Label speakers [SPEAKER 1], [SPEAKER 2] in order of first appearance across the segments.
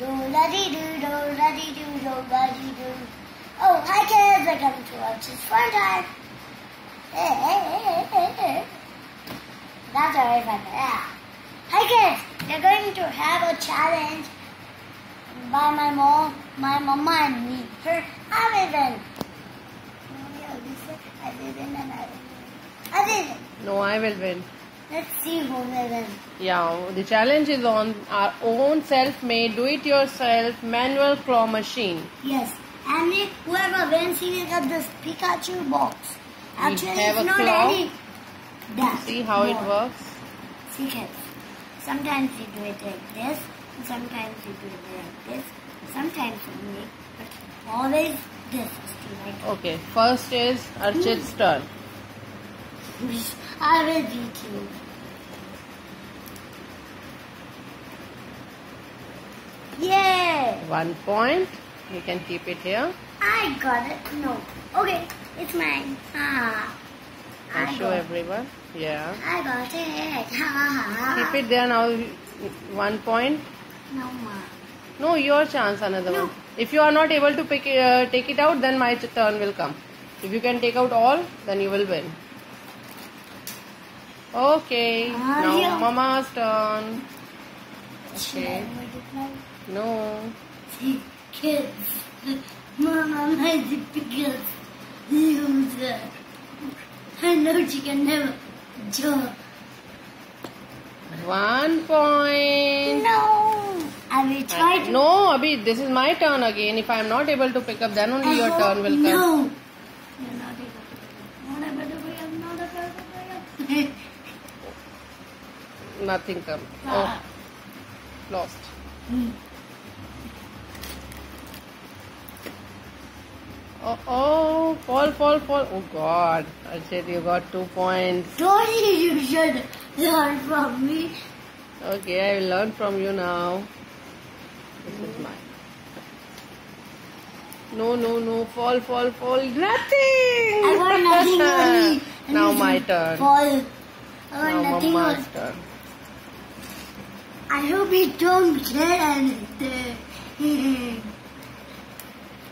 [SPEAKER 1] la dee doo do la dee doo do la dee doo. Oh, hi kids! Welcome to watch this fun time. Hey. That's very fun. Yeah. Hi kids! We're going to have a challenge by my mom, my mama and me. I will win. I will win and I will win. I will win.
[SPEAKER 2] No, I will win.
[SPEAKER 1] Let's see who will win.
[SPEAKER 2] Yeah, the challenge is on our own self-made, do-it-yourself manual claw machine.
[SPEAKER 1] Yes, and whoever wins, he will get this Pikachu box. Actually,
[SPEAKER 2] have
[SPEAKER 1] it's
[SPEAKER 2] a
[SPEAKER 1] not
[SPEAKER 2] claw.
[SPEAKER 1] any. That.
[SPEAKER 2] See how it works?
[SPEAKER 1] See, kids. Sometimes you do it like this, and sometimes you do it like this, sometimes only, but always this.
[SPEAKER 2] Okay, first is Archit's turn.
[SPEAKER 1] I will beat you. Yay!
[SPEAKER 2] 1 point. You can keep it here.
[SPEAKER 1] I got it. No. Okay, it's mine.
[SPEAKER 2] I'll show everyone. Yeah.
[SPEAKER 1] I got it.
[SPEAKER 2] Keep it there now. 1 point.
[SPEAKER 1] No, ma.
[SPEAKER 2] No, your chance. Another
[SPEAKER 1] No.
[SPEAKER 2] one. If you are not able to take it out, then my turn will come. If you can take out all, then you will win. Okay. Now
[SPEAKER 1] yeah.
[SPEAKER 2] Mama's turn.
[SPEAKER 1] Should I
[SPEAKER 2] Okay.
[SPEAKER 1] multiply?
[SPEAKER 2] No.
[SPEAKER 1] See, kids. Mama might be pickles. Use it. I know she can never jump.
[SPEAKER 2] 1 point.
[SPEAKER 1] No. I will try to.
[SPEAKER 2] No, Abhi, this is my turn again. If I am not able to pick up, then only your turn will come.
[SPEAKER 1] No. You're not able to. Not able to pick up. Not able to pick up.
[SPEAKER 2] Nothing come. Oh, lost. Oh, fall. Oh God, Archit, you got 2 points.
[SPEAKER 1] Tony, you should learn from me.
[SPEAKER 2] Okay, I will learn from you now. This is mine. No, fall. Nothing!
[SPEAKER 1] I got nothing only.
[SPEAKER 2] Now my turn.
[SPEAKER 1] Fall. I got
[SPEAKER 2] Now
[SPEAKER 1] nothing
[SPEAKER 2] Mama's
[SPEAKER 1] only.
[SPEAKER 2] turn.
[SPEAKER 1] I hope you don't get anything.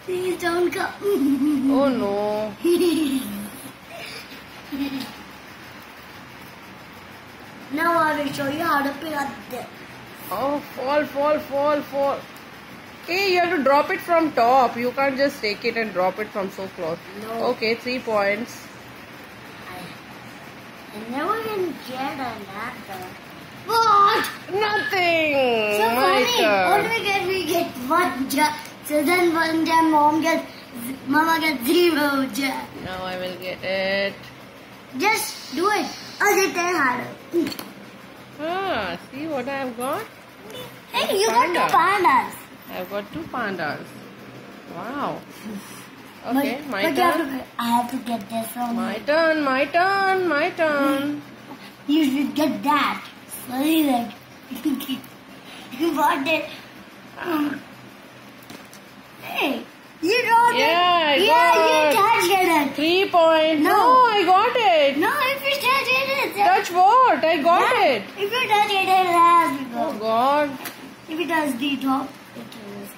[SPEAKER 1] Please don't come.
[SPEAKER 2] Oh no.
[SPEAKER 1] Now I will show you how to pick up this.
[SPEAKER 2] Oh, fall. Hey, you have to drop it from top. You can't just take it and drop it from so close.
[SPEAKER 1] No.
[SPEAKER 2] Okay, 3 points.
[SPEAKER 1] I never can get another. What?
[SPEAKER 2] Nothing.
[SPEAKER 1] So
[SPEAKER 2] My
[SPEAKER 1] funny.
[SPEAKER 2] turn.
[SPEAKER 1] What we get 1 jab. So then 1 jab, Mama gets 0 jab.
[SPEAKER 2] Now I will get it.
[SPEAKER 1] Just do it. Or just try harder.
[SPEAKER 2] Ah, see what I have got?
[SPEAKER 1] Hey, you got 2
[SPEAKER 2] Panda.
[SPEAKER 1] pandas.
[SPEAKER 2] I've got 2 pandas. Wow. Okay, my
[SPEAKER 1] but
[SPEAKER 2] turn.
[SPEAKER 1] I have to get this one.
[SPEAKER 2] My turn.
[SPEAKER 1] You should get that. Sorry, like you got it. Hey, you got
[SPEAKER 2] Yeah, I
[SPEAKER 1] it.
[SPEAKER 2] got
[SPEAKER 1] You touched it.
[SPEAKER 2] 3 points.
[SPEAKER 1] No.
[SPEAKER 2] I got it.
[SPEAKER 1] No, if you touch it, it's
[SPEAKER 2] Touch what? I got it.
[SPEAKER 1] If you touch it, it has to
[SPEAKER 2] Oh
[SPEAKER 1] go.
[SPEAKER 2] God.
[SPEAKER 1] If it does the top, it is.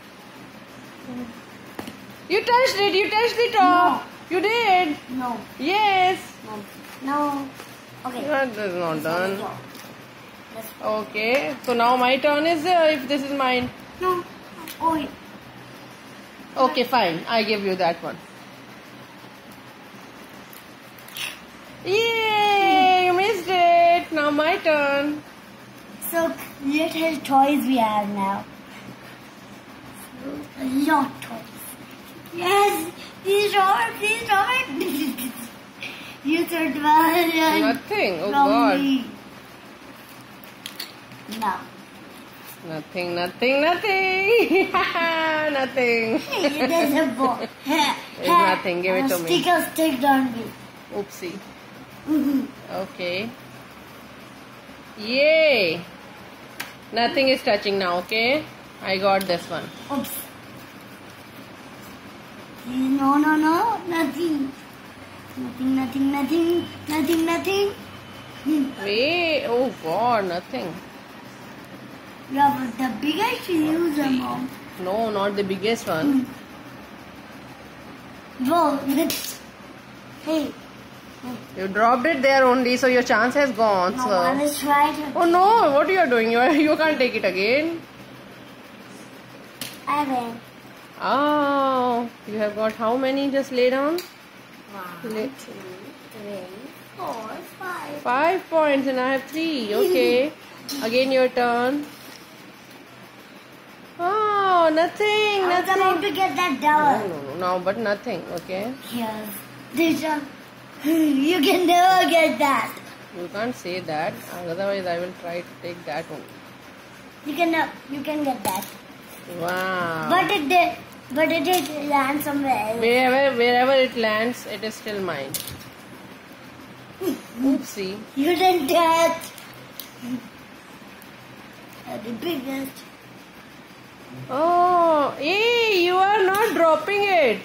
[SPEAKER 2] You touched it. You touched the top. You did.
[SPEAKER 1] No,
[SPEAKER 2] Yes.
[SPEAKER 1] no. Okay.
[SPEAKER 2] That is not done.
[SPEAKER 1] Let's
[SPEAKER 2] Okay. So now my turn is if this is mine.
[SPEAKER 1] No. Oh, yeah.
[SPEAKER 2] Okay, fine. I give you that one. Yay! You missed it. Now my turn.
[SPEAKER 1] So little toys we have now. So, a lot toys. Yes, please drop it. You should run.
[SPEAKER 2] Nothing. Oh
[SPEAKER 1] from
[SPEAKER 2] God.
[SPEAKER 1] me. No.
[SPEAKER 2] Nothing. Nothing.
[SPEAKER 1] Hey, there's a ball.
[SPEAKER 2] There's nothing. Give it to me.
[SPEAKER 1] Sticker sticked on me.
[SPEAKER 2] Oopsie. Okay. Yay! Nothing is touching now, okay? I got this one.
[SPEAKER 1] Oops. No. Nothing. Nothing.
[SPEAKER 2] Wait. Oh God, nothing.
[SPEAKER 1] You have the biggest user, Mom.
[SPEAKER 2] No, not the biggest one.
[SPEAKER 1] Bro, hey.
[SPEAKER 2] You dropped it there only, so your chance has gone.
[SPEAKER 1] No,
[SPEAKER 2] So.
[SPEAKER 1] let's try it.
[SPEAKER 2] Oh no! What you are doing? You can't take it again.
[SPEAKER 1] I win.
[SPEAKER 2] Oh, you have got how many? Just lay down.
[SPEAKER 1] 1, 2, 3, 4, 5.
[SPEAKER 2] 5 points, and I have 3. Okay. Again, your turn. Oh, nothing.
[SPEAKER 1] I was
[SPEAKER 2] Nothing.
[SPEAKER 1] about to get that double.
[SPEAKER 2] No, but nothing. Okay.
[SPEAKER 1] Yes. This one. You can never get that.
[SPEAKER 2] You can't say that. Otherwise, I will try to take that one.
[SPEAKER 1] You can get that.
[SPEAKER 2] Wow.
[SPEAKER 1] But it did land somewhere else.
[SPEAKER 2] Wherever it lands, it is still mine. Oopsie.
[SPEAKER 1] You didn't get the biggest.
[SPEAKER 2] Oh, hey, you are not dropping it.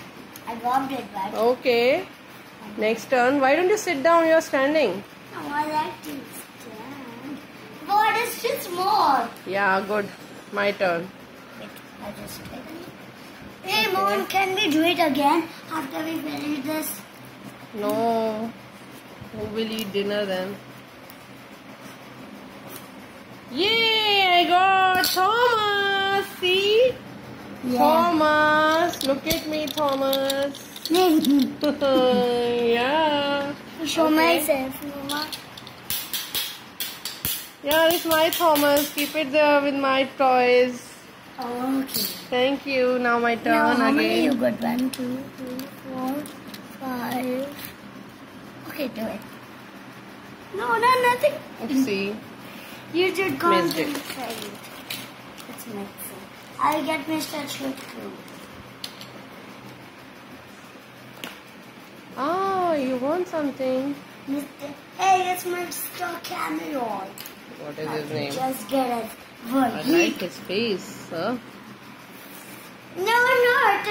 [SPEAKER 1] I dropped it, but
[SPEAKER 2] Okay. Next turn. Why don't you sit down? You are standing.
[SPEAKER 1] no, I like to stand. But it's just more.
[SPEAKER 2] Yeah, good. My turn.
[SPEAKER 1] Wait, I just take it. Hey, Mom, can we do it again after we finish this?
[SPEAKER 2] No. Who will eat dinner then? Yay! I got Thomas! See? Thomas! Look at me, Thomas. Yeah.
[SPEAKER 1] Show
[SPEAKER 2] Okay.
[SPEAKER 1] myself, Mama.
[SPEAKER 2] Yeah, it's my Thomas. Keep it there with my toys.
[SPEAKER 1] Okay.
[SPEAKER 2] Thank you. Now my turn
[SPEAKER 1] Now, how many you
[SPEAKER 2] again.
[SPEAKER 1] got? 1, 2, 3, 4, 5. Okay, do it. No, nothing.
[SPEAKER 2] Oopsie.
[SPEAKER 1] You should
[SPEAKER 2] Missed
[SPEAKER 1] concentrate.
[SPEAKER 2] it.
[SPEAKER 1] It's mixing. I'll get Mr. Chut too.
[SPEAKER 2] Oh, you want something?
[SPEAKER 1] Hey, it's Mr. Cameron.
[SPEAKER 2] What is his name?
[SPEAKER 1] Just get it.
[SPEAKER 2] I like his face, huh?
[SPEAKER 1] No, not.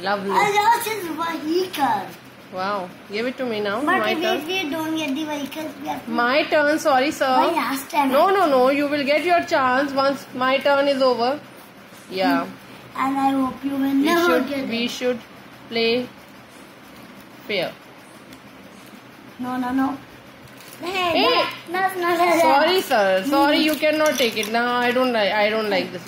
[SPEAKER 2] Lovely.
[SPEAKER 1] I lost his vehicle.
[SPEAKER 2] Wow. Give it to me now.
[SPEAKER 1] But
[SPEAKER 2] My
[SPEAKER 1] if
[SPEAKER 2] turn.
[SPEAKER 1] we don't get the vehicle, we have to
[SPEAKER 2] My turn. Sorry,
[SPEAKER 1] buy
[SPEAKER 2] sir.
[SPEAKER 1] last time.
[SPEAKER 2] No. You will get your chance once my turn is over. Yeah.
[SPEAKER 1] And I hope you will never get
[SPEAKER 2] We
[SPEAKER 1] it.
[SPEAKER 2] should play fair.
[SPEAKER 1] No. Hey,
[SPEAKER 2] Hey.
[SPEAKER 1] that's not allowed.
[SPEAKER 2] Sorry, sir. Sorry, you cannot take it. No, I don't like this.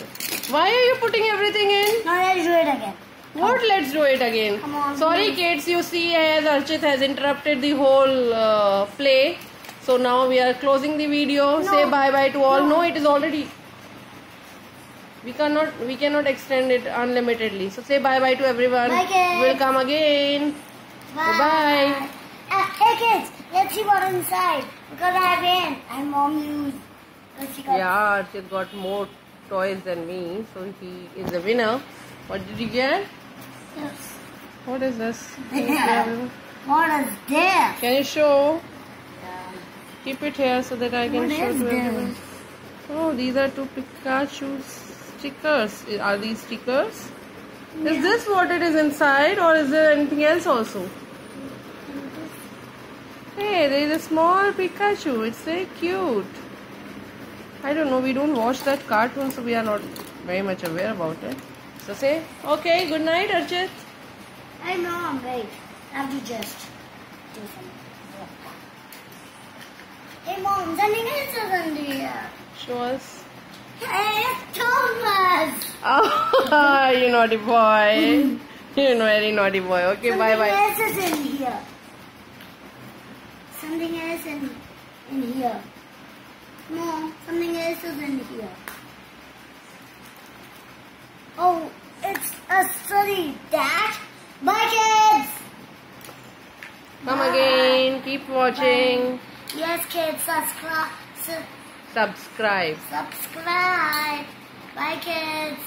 [SPEAKER 2] Why are you putting everything in?
[SPEAKER 1] Now let's do it again.
[SPEAKER 2] What? Let's do it again.
[SPEAKER 1] Come on,
[SPEAKER 2] Sorry,
[SPEAKER 1] please.
[SPEAKER 2] kids. You see, as Archit has interrupted the whole play. So now we are closing the video.
[SPEAKER 1] No.
[SPEAKER 2] Say bye-bye to all.
[SPEAKER 1] No.
[SPEAKER 2] No, it is already... We cannot extend it unlimitedly. So say bye-bye to everyone.
[SPEAKER 1] Bye, kids.
[SPEAKER 2] We'll come again. Bye-bye.
[SPEAKER 1] Hey kids, let's see what's inside. Because I win and Mom lose. Let's see what.
[SPEAKER 2] Yeah, Archit got more toys than me. So he is the winner. What did you get?
[SPEAKER 1] Yes.
[SPEAKER 2] What is this?
[SPEAKER 1] What is this?
[SPEAKER 2] Can you show? Keep it here so that I can
[SPEAKER 1] What
[SPEAKER 2] show
[SPEAKER 1] is
[SPEAKER 2] to
[SPEAKER 1] this?
[SPEAKER 2] everyone. Oh, these are 2 Pikachu stickers. Are these stickers? Is this what it is inside, or is there anything else also? Hey, there is a small Pikachu. It's very cute. I don't know. We don't watch that cartoon, so we are not very much aware about it. So say, okay, good night, Archit.
[SPEAKER 1] I know, wait. I have to just do something. Hey Mom, something else is under here.
[SPEAKER 2] Show us.
[SPEAKER 1] Hey, it's Thomas.
[SPEAKER 2] Oh, you naughty boy. You're a very naughty boy. Okay, bye-bye.
[SPEAKER 1] Something else is in here. Something else in here. No, something else is in here. Oh, it's a study, Dad. Bye, kids.
[SPEAKER 2] Come
[SPEAKER 1] Bye.
[SPEAKER 2] again. Keep watching.
[SPEAKER 1] Yes, kids, subscribe.
[SPEAKER 2] Subscribe.
[SPEAKER 1] Subscribe. Bye, kids.